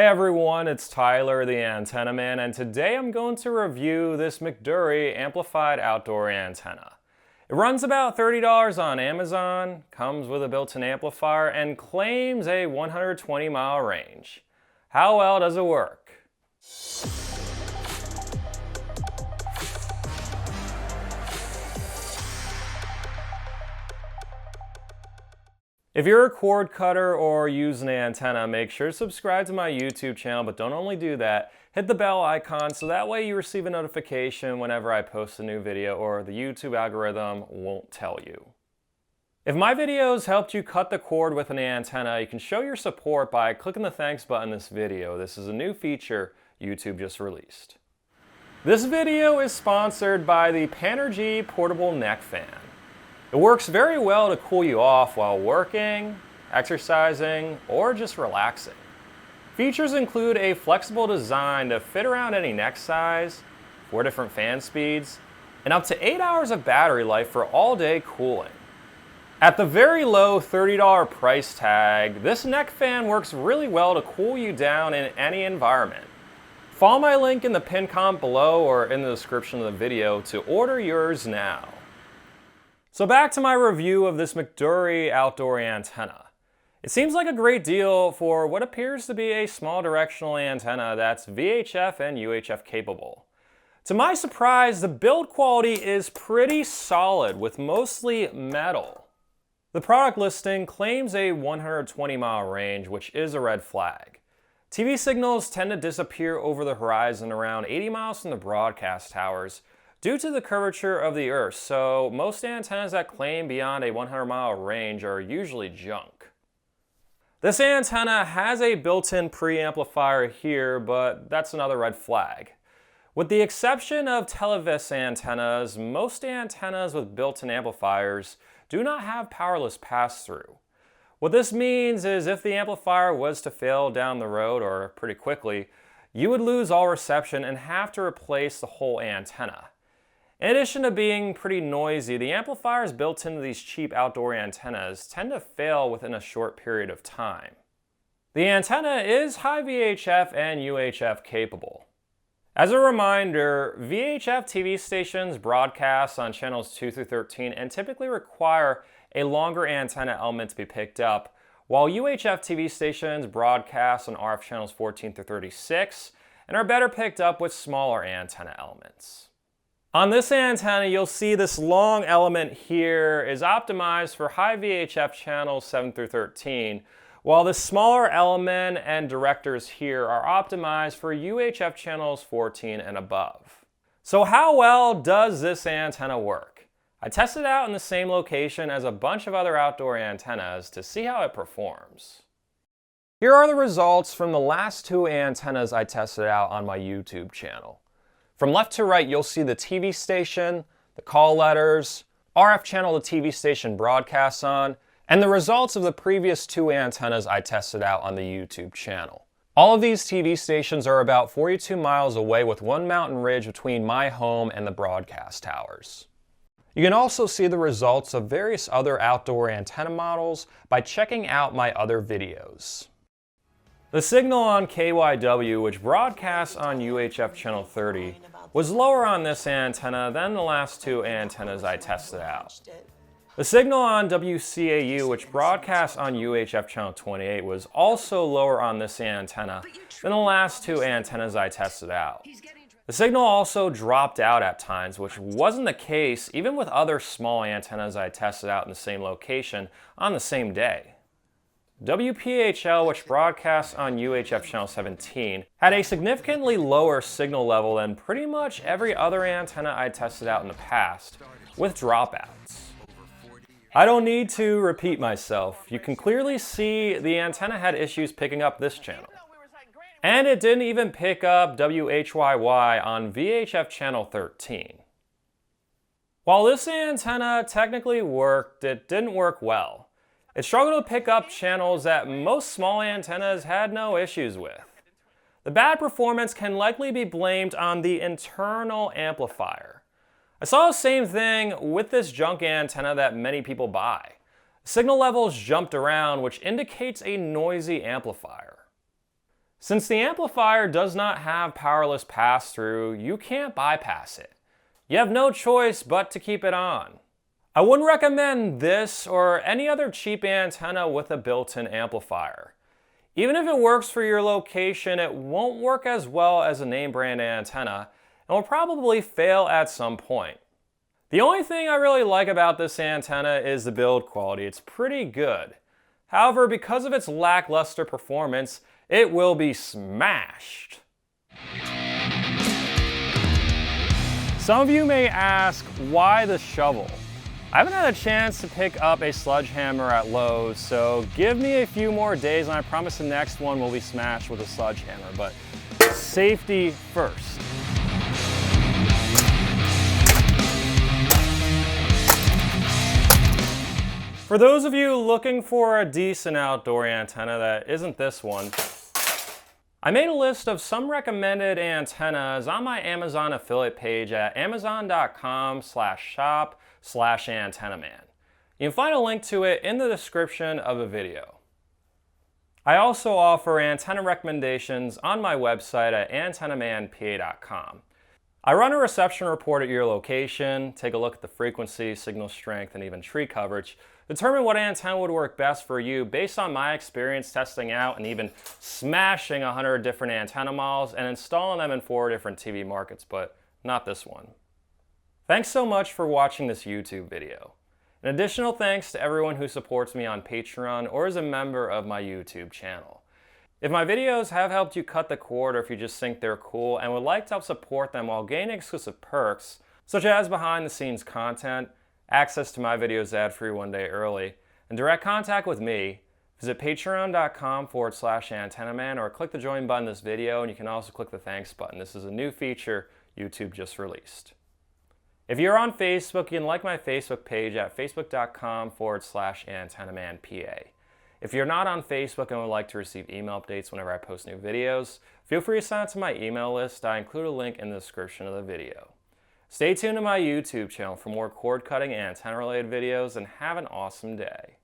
Hey everyone, it's Tyler the Antenna Man, and today I'm going to review this McDuory amplified outdoor antenna. It runs about $30 on Amazon, comes with a built-in amplifier, and claims a 120-mile range. How well does it work? If you're a cord cutter or use an antenna, make sure to subscribe to my YouTube channel, but don't only do that, hit the bell icon so that way you receive a notification whenever I post a new video or the YouTube algorithm won't tell you. If my videos helped you cut the cord with an antenna, you can show your support by clicking the thanks button in this video. This is a new feature YouTube just released. This video is sponsored by the Panergy Portable Neck Fan. It works very well to cool you off while working, exercising, or just relaxing. Features include a flexible design to fit around any neck size, 4 different fan speeds, and up to 8 hours of battery life for all-day cooling. At the very low $30 price tag, this neck fan works really well to cool you down in any environment. Follow my link in the pinned comment below or in the description of the video to order yours now. So back to my review of this McDuory outdoor antenna. It seems like a great deal for what appears to be a small directional antenna that's VHF and UHF capable. To my surprise, the build quality is pretty solid with mostly metal. The product listing claims a 120-mile range, which is a red flag. TV signals tend to disappear over the horizon around 80 miles from the broadcast towers, due to the curvature of the Earth, so most antennas that claim beyond a 100-mile range are usually junk. This antenna has a built-in preamplifier here, but that's another red flag. With the exception of televis antennas, most antennas with built-in amplifiers do not have powerless pass-through. What this means is if the amplifier was to fail down the road or pretty quickly, you would lose all reception and have to replace the whole antenna. In addition to being pretty noisy, the amplifiers built into these cheap outdoor antennas tend to fail within a short period of time. The antenna is high VHF and UHF capable. As a reminder, VHF TV stations broadcast on channels 2 through 13 and typically require a longer antenna element to be picked up, while UHF TV stations broadcast on RF channels 14 through 36 and are better picked up with smaller antenna elements. On this antenna, you'll see this long element here is optimized for high VHF channels 7 through 13, while the smaller element and directors here are optimized for UHF channels 14 and above. So how well does this antenna work? I tested it out in the same location as a bunch of other outdoor antennas to see how it performs. Here are the results from the last 2 antennas I tested out on my YouTube channel. From left to right, you'll see the TV station, the call letters, RF channel the TV station broadcasts on, and the results of the previous 2 antennas I tested out on the YouTube channel. All of these TV stations are about 42 miles away with one mountain ridge between my home and the broadcast towers. You can also see the results of various other outdoor antenna models by checking out my other videos. The signal on KYW, which broadcasts on UHF channel 30, was lower on this antenna than the last 2 antennas I tested out. The signal on WCAU, which broadcasts on UHF channel 28, was also lower on this antenna than the last 2 antennas I tested out. The signal also dropped out at times, which wasn't the case even with other small antennas I tested out in the same location on the same day. WPHL, which broadcasts on UHF channel 17, had a significantly lower signal level than pretty much every other antenna I tested out in the past, with dropouts. I don't need to repeat myself. You can clearly see the antenna had issues picking up this channel. And it didn't even pick up WHYY on VHF channel 13. While this antenna technically worked, it didn't work well. It struggled to pick up channels that most small antennas had no issues with. The bad performance can likely be blamed on the internal amplifier. I saw the same thing with this junk antenna that many people buy. Signal levels jumped around, which indicates a noisy amplifier. Since the amplifier does not have powerless pass-through, you can't bypass it. You have no choice but to keep it on. I wouldn't recommend this or any other cheap antenna with a built-in amplifier. Even if it works for your location, it won't work as well as a name brand antenna and will probably fail at some point. The only thing I really like about this antenna is the build quality. It's pretty good. However, because of its lackluster performance, it will be smashed. Some of you may ask, why the shovel? I haven't had a chance to pick up a Sludge Hammer at Lowe's, so give me a few more days and I promise the next one will be smashed with a Sludge Hammer, but safety first. For those of you looking for a decent outdoor antenna that isn't this one, I made a list of some recommended antennas on my Amazon affiliate page at amazon.com/shop/antennaman. You can find a link to it in the description of the video. I also offer antenna recommendations on my website at antennamanpa.com. I run a reception report at your location, take a look at the frequency, signal strength, and even tree coverage, determine what antenna would work best for you based on my experience testing out and even smashing 100 different antenna models and installing them in 4 different TV markets, but not this one. Thanks so much for watching this YouTube video. An additional thanks to everyone who supports me on Patreon or is a member of my YouTube channel. If my videos have helped you cut the cord, or if you just think they're cool and would like to help support them while gaining exclusive perks, such as behind the scenes content, access to my videos ad-free 1 day early, and direct contact with me, visit patreon.com/antennaman or click the join button in this video, and you can also click the thanks button. This is a new feature YouTube just released. If you're on Facebook, you can like my Facebook page at facebook.com/antennamanpa. If you're not on Facebook and would like to receive email updates whenever I post new videos, feel free to sign up to my email list. I include a link in the description of the video. Stay tuned to my YouTube channel for more cord cutting and antenna related videos, and have an awesome day.